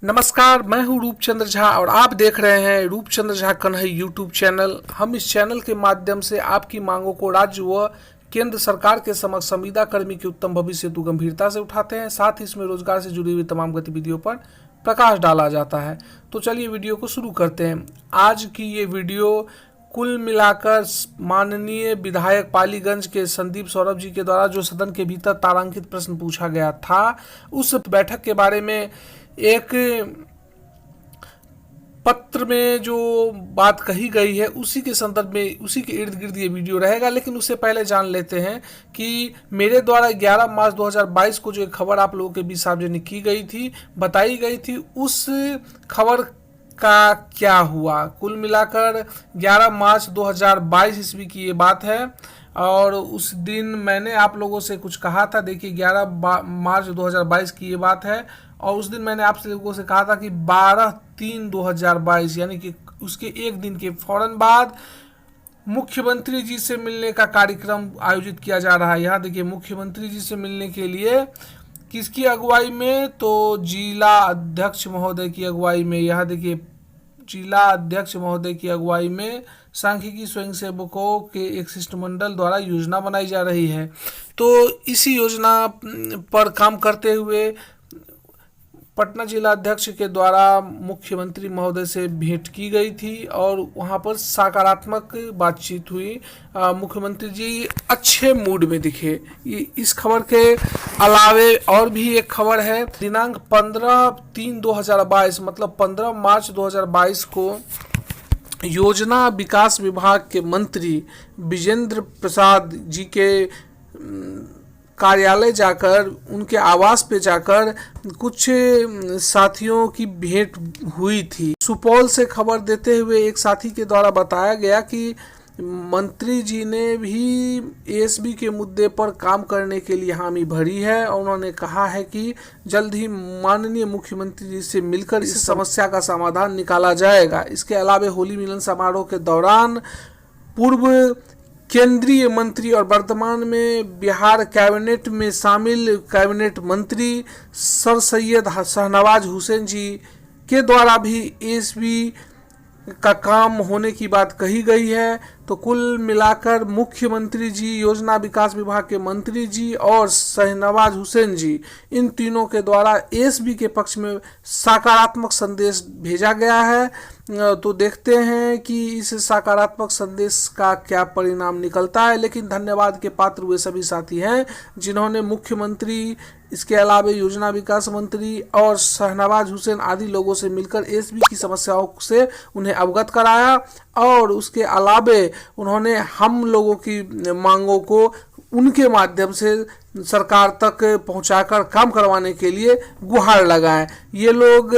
नमस्कार, मैं हूं रूपचंद्र झा और आप देख रहे हैं रूपचंद्र झा कन्हई यूट्यूब चैनल। हम इस चैनल के माध्यम से आपकी मांगों को राज्य व केंद्र सरकार के समक्ष संविदा कर्मी के उत्तम भविष्य हेतु गंभीरता से उठाते हैं। साथ ही इसमें रोजगार से जुड़ी हुई तमाम गतिविधियों पर प्रकाश डाला जाता है। तो चलिए वीडियो को शुरू करते हैं। आज की ये वीडियो कुल मिलाकर माननीय विधायक पालीगंज के संदीप सौरभ जी के द्वारा जो सदन के भीतर तारांकित प्रश्न पूछा गया था, उस बैठक के बारे में एक पत्र में जो बात कही गई है उसी के संदर्भ में, उसी के इर्द गिर्द ये वीडियो रहेगा। लेकिन उससे पहले जान लेते हैं कि मेरे द्वारा 11 मार्च 2022 को जो एक खबर आप लोगों के बीच सार्वजनिक की गई थी, बताई गई थी, उस खबर का क्या हुआ। कुल मिलाकर 11 मार्च 2022 ईस्वी की ये बात है और उस दिन मैंने आप लोगों से कुछ कहा था। देखिए 11 मार्च 2022 की ये बात है और उस दिन मैंने आप लोगों से कहा था कि 12/3/2022 यानी कि उसके एक दिन के फौरन बाद मुख्यमंत्री जी से मिलने का कार्यक्रम आयोजित किया जा रहा है। यहाँ देखिए मुख्यमंत्री जी से मिलने के लिए किसकी अगुवाई में, तो जिला अध्यक्ष महोदय की अगुवाई में। यहाँ देखिए जिला अध्यक्ष महोदय की अगुवाई में सांख्यिकी स्वयंसेवकों के एक शिष्टमंडल द्वारा योजना बनाई जा रही है। तो इसी योजना पर काम करते हुए पटना जिला अध्यक्ष के द्वारा मुख्यमंत्री महोदय से भेंट की गई थी और वहां पर सकारात्मक बातचीत हुई। मुख्यमंत्री जी अच्छे मूड में दिखे। इस खबर के अलावे और भी एक खबर है। दिनांक 15/3/2022 मतलब 15 मार्च 2022 को योजना विकास विभाग के मंत्री विजेंद्र प्रसाद जी के कार्यालय जाकर, उनके आवास पे जाकर कुछ साथियों की भेंट हुई थी। सुपौल से खबर देते हुए एक साथी के द्वारा बताया गया कि मंत्री जी ने भी एएसबी के मुद्दे पर काम करने के लिए हामी भरी है और उन्होंने कहा है कि जल्द ही माननीय मुख्यमंत्री जी से मिलकर इस समस्या का समाधान निकाला जाएगा। इसके अलावा होली मिलन समारोह के दौरान पूर्व केंद्रीय मंत्री और वर्तमान में बिहार कैबिनेट में शामिल कैबिनेट मंत्री सर सैयद शाहनवाज हुसैन जी के द्वारा भी एएसबी का काम होने की बात कही गई है। तो कुल मिलाकर मुख्यमंत्री जी, योजना विकास विभाग के मंत्री जी और शाहनवाज हुसैन जी, इन तीनों के द्वारा एएसबी के पक्ष में सकारात्मक संदेश भेजा गया है। तो देखते हैं कि इस सकारात्मक संदेश का क्या परिणाम निकलता है। लेकिन धन्यवाद के पात्र वे सभी साथी हैं जिन्होंने मुख्यमंत्री, इसके अलावा योजना विकास मंत्री और शाहनवाज हुसैन आदि लोगों से मिलकर एएसबी की समस्याओं से उन्हें अवगत कराया और उसके अलावा उन्होंने हम लोगों की मांगों को उनके माध्यम से सरकार तक पहुंचाकर काम करवाने के लिए गुहार लगाए। ये लोग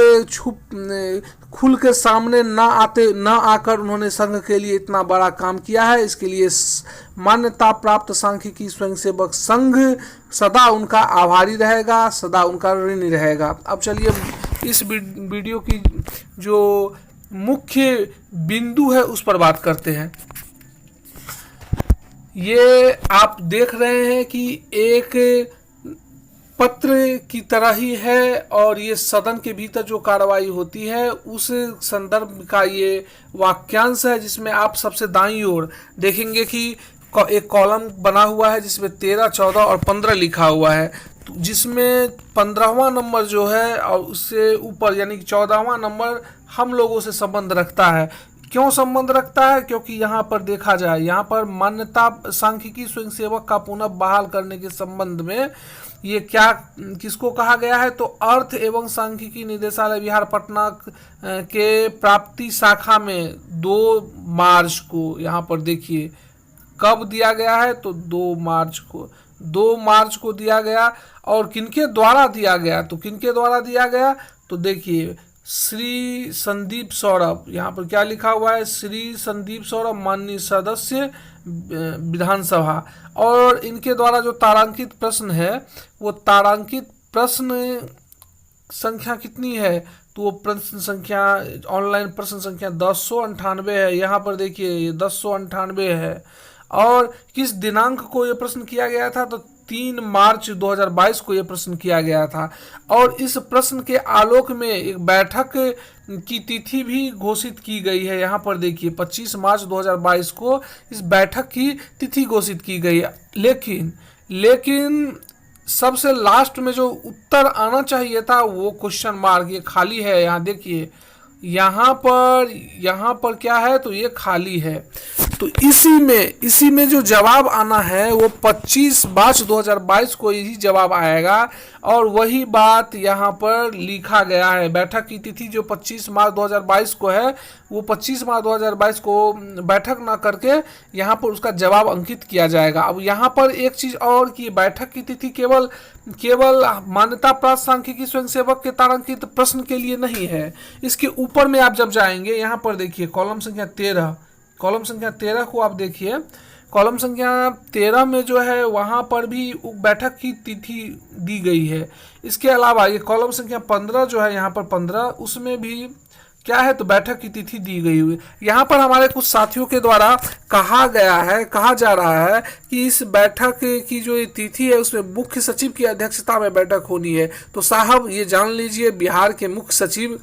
खुल के सामने ना आकर उन्होंने संघ के लिए इतना बड़ा काम किया है। इसके लिए मान्यता प्राप्त सांख्यिकी स्वयंसेवक संघ सदा उनका आभारी रहेगा, सदा उनका ऋणी रहेगा। अब चलिए इस वीडियो की जो मुख्य बिंदु है उस पर बात करते हैं। ये आप देख रहे हैं कि एक पत्र की तरह ही है और ये सदन के भीतर जो कार्रवाई होती है उस संदर्भ का ये वाक्यांश है, जिसमें आप सबसे दाईं ओर देखेंगे कि एक कॉलम बना हुआ है जिसमें 13, 14 और 15 लिखा हुआ है, जिसमें 15वां नंबर जो है और उससे ऊपर यानी कि 14वां नंबर हम लोगों से संबंध रखता है। क्यों संबंध रखता है? क्योंकि यहाँ पर देखा जाए, यहाँ पर मान्यता सांख्यिकी स्वयंसेवक का पुनः बहाल करने के संबंध में ये क्या किसको कहा गया है, तो अर्थ एवं सांख्यिकी निदेशालय बिहार पटना के प्राप्ति शाखा में 2 मार्च को, यहाँ पर देखिए कब दिया गया है, तो 2 मार्च को दिया गया। और किनके द्वारा दिया गया, तो किनके द्वारा दिया गया, तो देखिए श्री संदीप सौरभ, यहाँ पर क्या लिखा हुआ है, श्री संदीप सौरभ माननीय सदस्य विधानसभा। और इनके द्वारा जो तारांकित प्रश्न है वो तारांकित प्रश्न संख्या कितनी है, तो वो प्रश्न संख्या, ऑनलाइन प्रश्न संख्या 1098 है। यहाँ पर देखिए ये 1098 है। और किस दिनांक को ये प्रश्न किया गया था, तो 3 मार्च 2022 को यह प्रश्न किया गया था। और इस प्रश्न के आलोक में एक बैठक की तिथि भी घोषित की गई है। यहाँ पर देखिए 25 मार्च 2022 को इस बैठक की तिथि घोषित की गई है। लेकिन सबसे लास्ट में जो उत्तर आना चाहिए था वो क्वेश्चन मार्क, ये खाली है। यहाँ देखिए, यहाँ पर क्या है, तो ये खाली है। तो इसी में जो जवाब आना है वो 25 मार्च 2022 को यही जवाब आएगा। और वही बात यहाँ पर लिखा गया है। बैठक की तिथि जो 25 मार्च 2022 को है, वो 25 मार्च 2022 को बैठक ना करके यहाँ पर उसका जवाब अंकित किया जाएगा। अब यहाँ पर एक चीज और कि बैठक की तिथि केवल मान्यता प्राप्त सांख्यिकी स्वयंसेवक के तारांकित प्रश्न के लिए नहीं है। इसके ऊपर में आप जब जाएंगे, यहाँ पर देखिए कॉलम संख्या 13 को आप देखिए, कॉलम संख्या 13 में जो है वहाँ पर भी बैठक की तिथि दी गई है। इसके अलावा ये कॉलम संख्या 15 जो है, यहाँ पर 15, उसमें भी क्या है, तो बैठक की तिथि दी गई हुई। यहाँ पर हमारे कुछ साथियों के द्वारा कहा जा रहा है कि इस बैठक की जो ये तिथि है उसमें मुख्य सचिव की अध्यक्षता में बैठक होनी है। तो साहब ये जान लीजिए, बिहार के मुख्य सचिव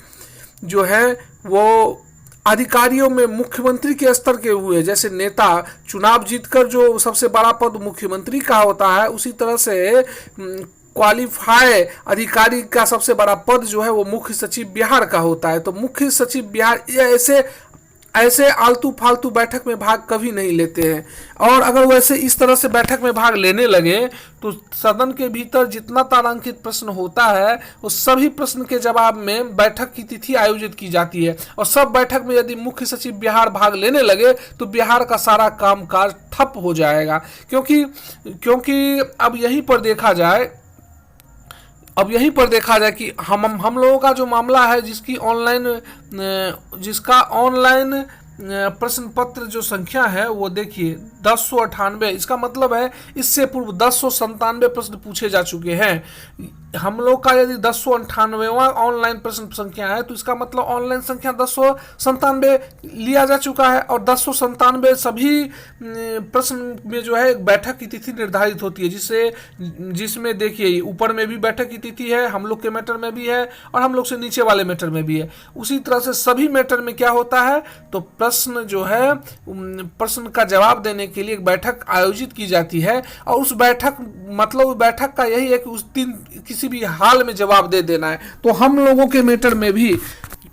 जो है वो अधिकारियों में मुख्यमंत्री के स्तर के हुए। जैसे नेता चुनाव जीतकर जो सबसे बड़ा पद मुख्यमंत्री का होता है, उसी तरह से क्वालिफाई अधिकारी का सबसे बड़ा पद जो है वो मुख्य सचिव बिहार का होता है। तो मुख्य सचिव बिहार ऐसे आलतू फालतू बैठक में भाग कभी नहीं लेते हैं। और अगर वैसे इस तरह से बैठक में भाग लेने लगे तो सदन के भीतर जितना तारांकित प्रश्न होता है उस सभी प्रश्न के जवाब में बैठक की तिथि आयोजित की जाती है। और सब बैठक में यदि मुख्य सचिव बिहार भाग लेने लगे तो बिहार का सारा कामकाज ठप हो जाएगा। क्योंकि अब यहीं पर देखा जाए कि हम लोगों का जो मामला है, जिसका ऑनलाइन प्रश्न पत्र जो संख्या है वो देखिए 1098। इसका मतलब है इससे पूर्व 1097 प्रश्न पूछे जा चुके हैं। हम लोग का यदि 1098वां ऑनलाइन प्रश्न संख्या है तो इसका मतलब ऑनलाइन संख्या 1097 लिया जा चुका है। और 1097 सभी प्रश्न में जो है एक बैठक की तिथि निर्धारित होती है, जिसमें देखिए ऊपर में भी बैठक की तिथि है, हम लोग के मैटर में भी है और हम लोग से नीचे वाले मैटर में भी है। उसी तरह से सभी मैटर में क्या होता है, तो प्रश्न जो है प्रश्न का जवाब देने के लिए एक बैठक आयोजित की जाती है। और उस बैठक का यही है कि उस दिन किसी भी हाल में जवाब दे देना है। तो हम लोगों के मैटर में भी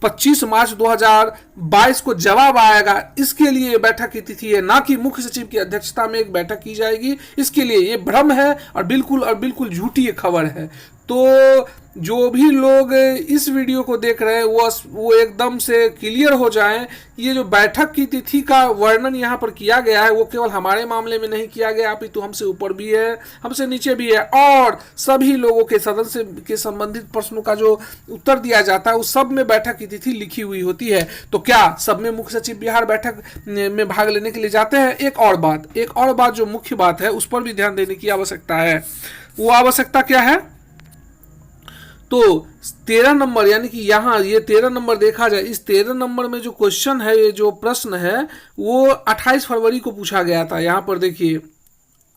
25 मार्च 2022 को जवाब आएगा। इसके लिए ये बैठक की तिथि है, ना कि मुख्य सचिव की अध्यक्षता में एक बैठक की जाएगी। इसके लिए ये भ्रम है और बिल्कुल झूठी ये खबर है। तो जो भी लोग इस वीडियो को देख रहे हैं वो एकदम से क्लियर हो जाएं। ये जो बैठक की तिथि का वर्णन यहाँ पर किया गया है वो केवल हमारे मामले में नहीं किया गया, अपितु हमसे ऊपर भी है, हमसे नीचे भी है, और सभी लोगों के सदन से के संबंधित प्रश्नों का जो उत्तर दिया जाता है उस सब में बैठक की तिथि लिखी हुई होती है। तो क्या सब में मुख्य सचिव बिहार बैठक में भाग लेने के लिए जाते हैं? एक और बात जो मुख्य बात है उस पर भी ध्यान देने की आवश्यकता है। वो आवश्यकता क्या है, तो 13 नंबर, यानी कि यहाँ ये 13 नंबर देखा जाए, इस 13 नंबर में जो क्वेश्चन है, ये जो प्रश्न है वो 28 फरवरी को पूछा गया था। यहाँ पर देखिए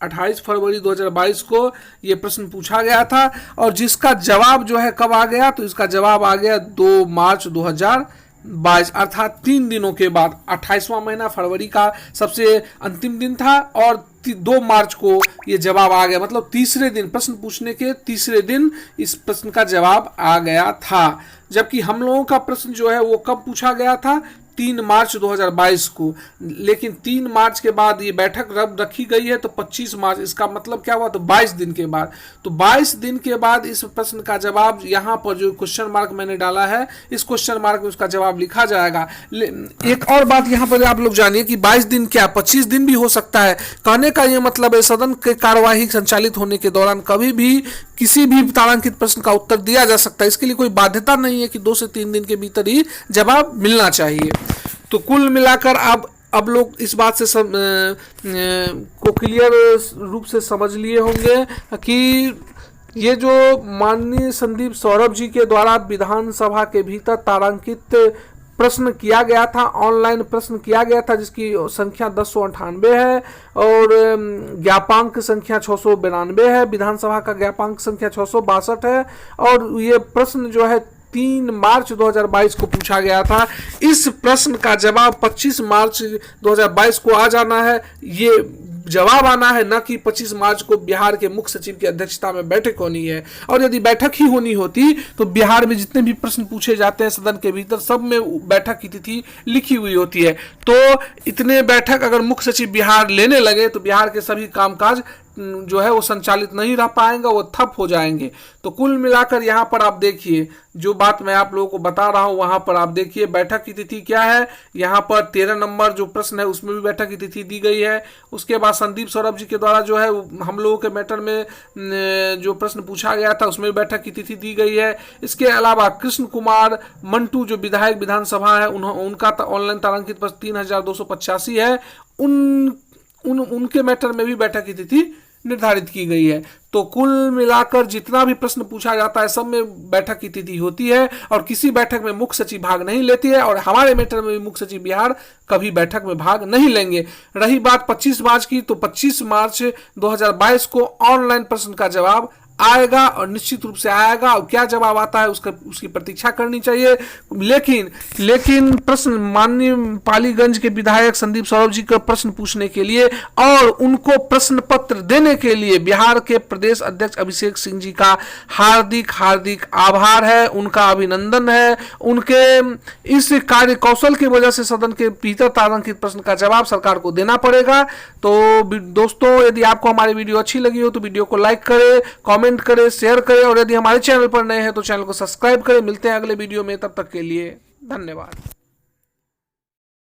28 फरवरी 2022 को ये प्रश्न पूछा गया था। और जिसका जवाब जो है कब आ गया, तो इसका जवाब आ गया 2 मार्च 2022, अर्थात 3 दिनों के बाद। 28वां महीना फरवरी का सबसे अंतिम दिन था और 2 मार्च को ये जवाब आ गया। मतलब तीसरे दिन, प्रश्न पूछने के तीसरे दिन इस प्रश्न का जवाब आ गया था। जबकि हम लोगों का प्रश्न जो है वो कब पूछा गया था, 3 मार्च 2022 को। लेकिन 3 मार्च के बाद ये बैठक रद्द रखी गई है, तो 25 मार्च, इसका मतलब क्या हुआ, तो 22 दिन के बाद। तो 22 दिन के बाद इस प्रश्न का जवाब, यहाँ पर जो क्वेश्चन मार्क मैंने डाला है, इस क्वेश्चन मार्क में उसका जवाब लिखा जाएगा। एक और बात यहाँ पर आप लोग जानिए कि 22 दिन क्या 25 दिन भी हो सकता है। कहने का ये मतलब है सदन के कार्यवाही संचालित होने के दौरान कभी भी किसी भी तारांकित प्रश्न का उत्तर दिया जा सकता है। इसके लिए कोई बाध्यता नहीं है कि 2 से 3 दिन के भीतर ही जवाब मिलना चाहिए। तो कुल मिलाकर अब लोग इस बात से को क्लियर रूप से समझ लिए होंगे कि ये जो माननीय संदीप सौरभ जी के द्वारा विधानसभा के भीतर तारांकित प्रश्न किया गया था, ऑनलाइन प्रश्न किया गया था, जिसकी संख्या 1098 है और ज्ञापांक संख्या 692 है। विधानसभा का ज्ञापांक संख्या 662 है और ये प्रश्न जो है 3 मार्च 2022 को पूछा गया था। इस प्रश्न का जवाब 25 मार्च 2022 को आ जाना है, ये जवाब आना है, न कि 25 मार्च को बिहार के मुख्य सचिव की अध्यक्षता में बैठक होनी है। और यदि बैठक ही होनी होती तो बिहार में जितने भी प्रश्न पूछे जाते हैं सदन के भीतर, सब में बैठक की तिथि लिखी हुई होती है। तो इतने बैठक अगर मुख्य सचिव बिहार लेने लगे तो बिहार के सभी कामकाज जो है वो संचालित नहीं रह पाएंगे, वो ठप हो जाएंगे। तो कुल मिलाकर यहाँ पर आप देखिए, जो बात मैं आप लोगों को बता रहा हूँ वहां पर आप देखिए बैठक की तिथि क्या है। यहाँ पर 13 नंबर जो प्रश्न है उसमें भी बैठक की तिथि दी गई है। उसके बाद संदीप सौरभ जी के द्वारा जो है हम लोगों के मैटर में जो प्रश्न पूछा गया था उसमें भी बैठक की तिथि दी गई है। इसके अलावा कृष्ण कुमार मंटू जो विधायक विधानसभा है उनका ऑनलाइन तारांकित प्रश्न 3285 है, उनके मैटर में भी बैठक की तिथि निर्धारित की गई है। तो कुल मिलाकर जितना भी प्रश्न पूछा जाता है सब में बैठक की तिथि होती है और किसी बैठक में मुख्य सचिव भाग नहीं लेती है और हमारे मैटर में भी मुख्य सचिव बिहार कभी बैठक में भाग नहीं लेंगे। रही बात 25 मार्च की, तो 25 मार्च 2022 को ऑनलाइन प्रश्न का जवाब आएगा और निश्चित रूप से आएगा और क्या जवाब आता है उसकी प्रतीक्षा करनी चाहिए। लेकिन प्रश्न माननीय पालीगंज के विधायक संदीप सौरभ जी का प्रश्न पूछने के लिए और उनको प्रश्न पत्र देने के लिए बिहार के प्रदेश अध्यक्ष अभिषेक सिंह जी का हार्दिक आभार है, उनका अभिनंदन है। उनके इस कार्य कौशल की वजह से सदन के भीतर तारांकित प्रश्न का जवाब सरकार को देना पड़ेगा। तो दोस्तों, यदि आपको हमारी वीडियो अच्छी लगी हो तो वीडियो को लाइक करें, कमेंट करें, शेयर करें और यदि हमारे चैनल पर नए हैं तो चैनल को सब्सक्राइब करें। मिलते हैं अगले वीडियो में, तब तक के लिए धन्यवाद।